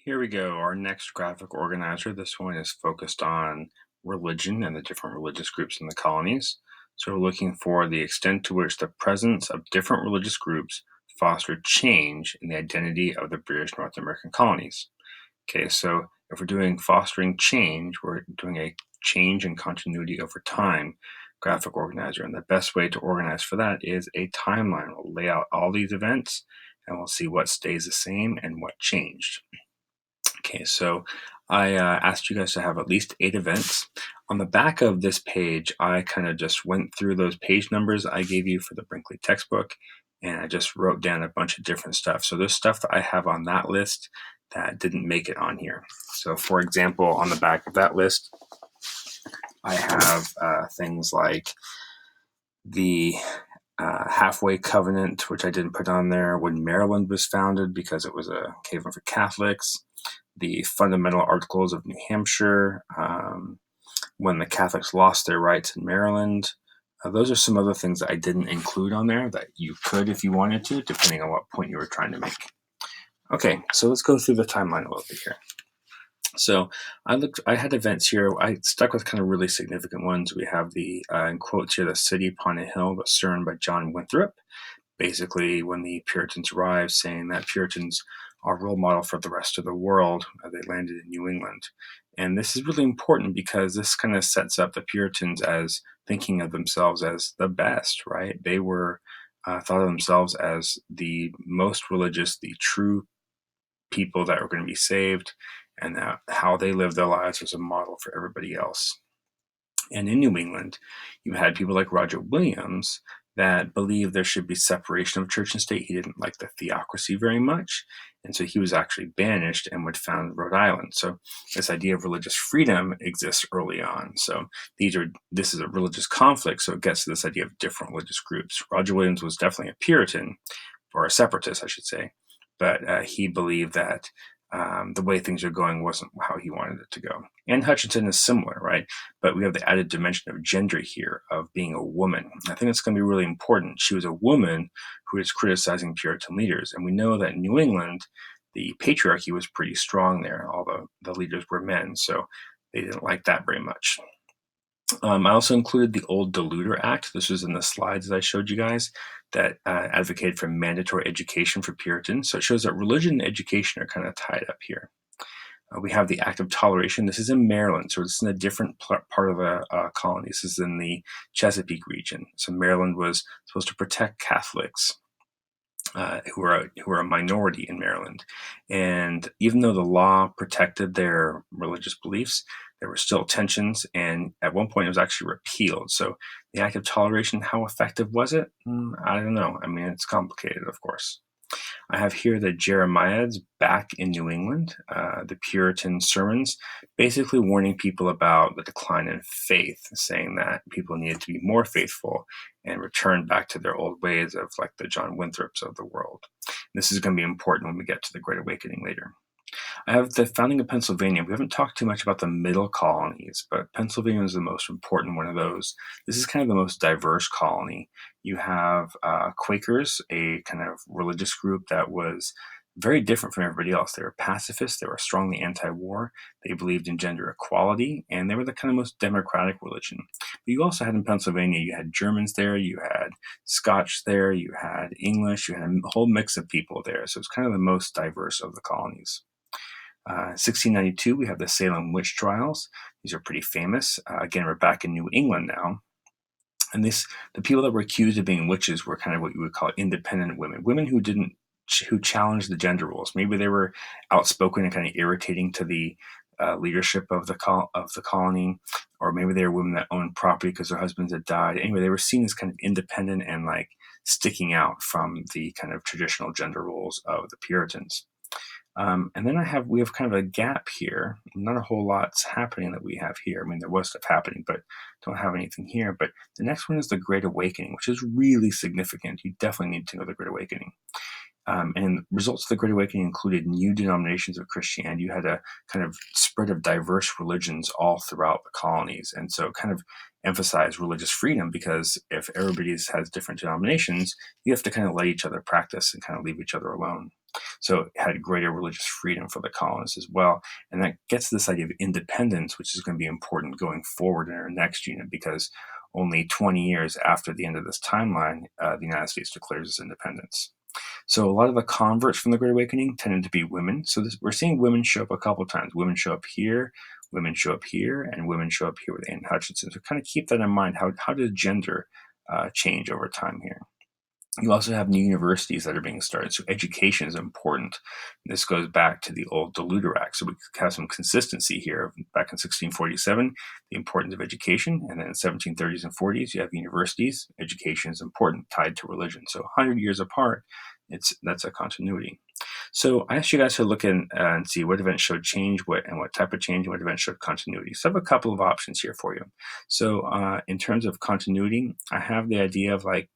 Here we go. Our next graphic organizer. This one is focused on religion and the different religious groups in the colonies. So we're looking for the extent to which the presence of different religious groups fostered change in the identity of the British North American colonies. Okay, so if we're doing fostering change, we're doing a change in continuity over time graphic organizer. And the best way to organize for that is a timeline. We'll lay out all these events and we'll see what stays the same and what changed. Okay, so I asked you guys to have at least 8 events. On the back of this page, I kind of just went through those page numbers I gave you for the Brinkley textbook, and I just wrote down a bunch of different stuff. So there's stuff that I have on that list that didn't make it on here. So for example, on the back of that list, I have things like the halfway covenant, which I didn't put on there, when Maryland was founded because it was a haven for Catholics, the fundamental articles of New Hampshire, when the Catholics lost their rights in Maryland. Those are some other things that I didn't include on there that you could if you wanted to, depending on what point you were trying to make. Okay, so let's go through the timeline a little bit here. So I had events here. I stuck with kind of really significant ones. We have the, in quotes here, the city upon a hill was CERN by John Winthrop. Basically, when the Puritans arrived, saying that Puritans are a role model for the rest of the world. They landed in New England. And this is really important because this kind of sets up the Puritans as thinking of themselves as the best, right? They were thought of themselves as the most religious, the true people that were going to be saved, and that how they lived their lives was a model for everybody else. And in New England, you had people like Roger Williams that believed there should be separation of church and state. He didn't like the theocracy very much. And so he was actually banished and would found Rhode Island. So this idea of religious freedom exists early on. So this is a religious conflict. So it gets to this idea of different religious groups. Roger Williams was definitely a Puritan, or a separatist, I should say. But he believed that the way things are going wasn't how he wanted it to go. And Hutchinson is similar, right? But we have the added dimension of gender here, of being a woman. I think it's going to be really important. She was a woman who was criticizing Puritan leaders. And we know that in New England, the patriarchy was pretty strong there. All the leaders were men, so they didn't like that very much. I also included the Old Deluder Act. This was in the slides that I showed you guys that advocated for mandatory education for Puritans. So it shows that religion and education are kind of tied up here. We have the Act of Toleration. This is in Maryland, so this is in a different part of the colony. This is in the Chesapeake region. So Maryland was supposed to protect Catholics who are a minority in Maryland. And even though the law protected their religious beliefs, there were still tensions, and at one point it was actually repealed. So the Act of Toleration, how effective was it? I don't know. I mean, it's complicated, of course. I have here the Jeremiads back in New England, the Puritan sermons, basically warning people about the decline in faith, saying that people needed to be more faithful and return back to their old ways of like the John Winthrops of the world. This is going to be important when we get to the Great Awakening later. I have the founding of Pennsylvania. We haven't talked too much about the middle colonies, but Pennsylvania is the most important one of those. This is kind of the most diverse colony. You have Quakers, a kind of religious group that was very different from everybody else. They were pacifists. They were strongly anti-war. They believed in gender equality, and they were the kind of most democratic religion. But you also had in Pennsylvania, you had Germans there, you had Scotch there, you had English, you had a whole mix of people there. So it's kind of the most diverse of the colonies. 1692, we have the Salem witch trials. These are pretty famous. Again, we're back in New England now. And the people that were accused of being witches were kind of what you would call independent women who challenged the gender roles. Maybe they were outspoken and kind of irritating to the leadership of the colony, or maybe they were women that owned property because their husbands had died. Anyway, they were seen as kind of independent and like sticking out from the kind of traditional gender roles of the Puritans. And then we have kind of a gap here. Not a whole lot's happening that we have here. I mean, there was stuff happening, but don't have anything here. But the next one is the Great Awakening, which is really significant. You definitely need to know the Great Awakening. And results of the Great Awakening included new denominations of Christianity. You had a kind of spread of diverse religions all throughout the colonies. And so kind of emphasize religious freedom, because if everybody has different denominations, you have to kind of let each other practice and kind of leave each other alone. So it had greater religious freedom for the colonists as well. And that gets this idea of independence, which is going to be important going forward in our next unit, because only 20 years after the end of this timeline, the United States declares its independence. So a lot of the converts from the Great Awakening tended to be women. So we're seeing women show up a couple of times. Women show up here, women show up here, and women show up here with Anne Hutchinson. So kind of keep that in mind. How does gender change over time here? You also have new universities that are being started. So education is important. This goes back to the old Deluder Act. So we have some consistency here. Back in 1647, the importance of education. And then in 1730s and 40s, you have universities. Education is important, tied to religion. So 100 years apart, that's a continuity. So I asked you guys to look in and see what events showed change, what type of change, and what events showed continuity. So I have a couple of options here for you. So in terms of continuity, I have the idea of like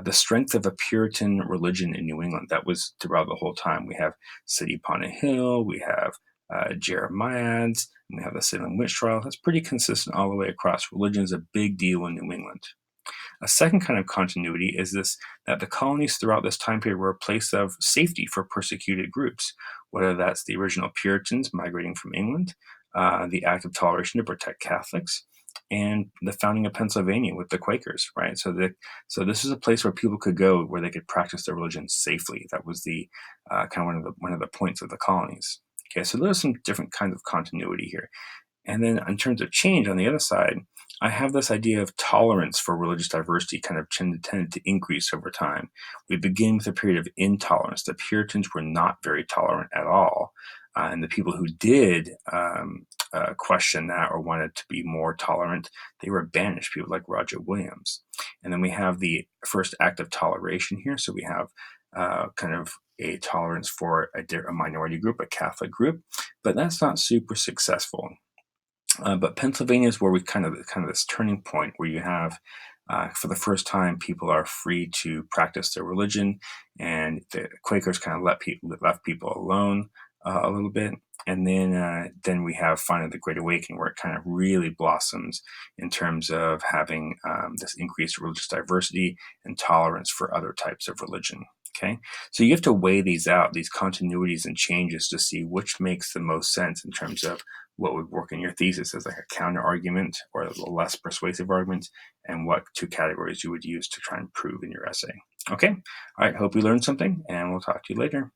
the strength of a Puritan religion in New England. That was throughout the whole time. We have City upon a Hill, we have Jeremiads, and we have the Salem witch trial. That's pretty consistent all the way across. Religion is a big deal in New England. A second kind of continuity is this, that the colonies throughout this time period were a place of safety for persecuted groups, whether that's the original Puritans migrating from England, the Act of Toleration to protect Catholics, and the founding of Pennsylvania with the Quakers, right? So this is a place where people could go where they could practice their religion safely. That was the kind of one of the points of the colonies. Okay, so there's some different kinds of continuity here. And then in terms of change on the other side, I have this idea of tolerance for religious diversity kind of tended to increase over time. We begin with a period of intolerance. The Puritans were not very tolerant at all. And the people who did question that or wanted to be more tolerant, they were banished, people like Roger Williams. And then we have the first act of toleration here. So we have kind of a tolerance for a minority group, a Catholic group, but that's not super successful. But Pennsylvania is where we kind of this turning point where you have, for the first time, people are free to practice their religion, and the Quakers kind of left people alone a little bit. And then we have finally the Great Awakening, where it kind of really blossoms in terms of having this increased religious diversity and tolerance for other types of religion. Okay, so you have to weigh these out, these continuities and changes, to see which makes the most sense in terms of what would work in your thesis as like a counter argument or a less persuasive argument, and what two categories you would use to try and prove in your essay. Okay, all right, hope you learned something, and we'll talk to you later.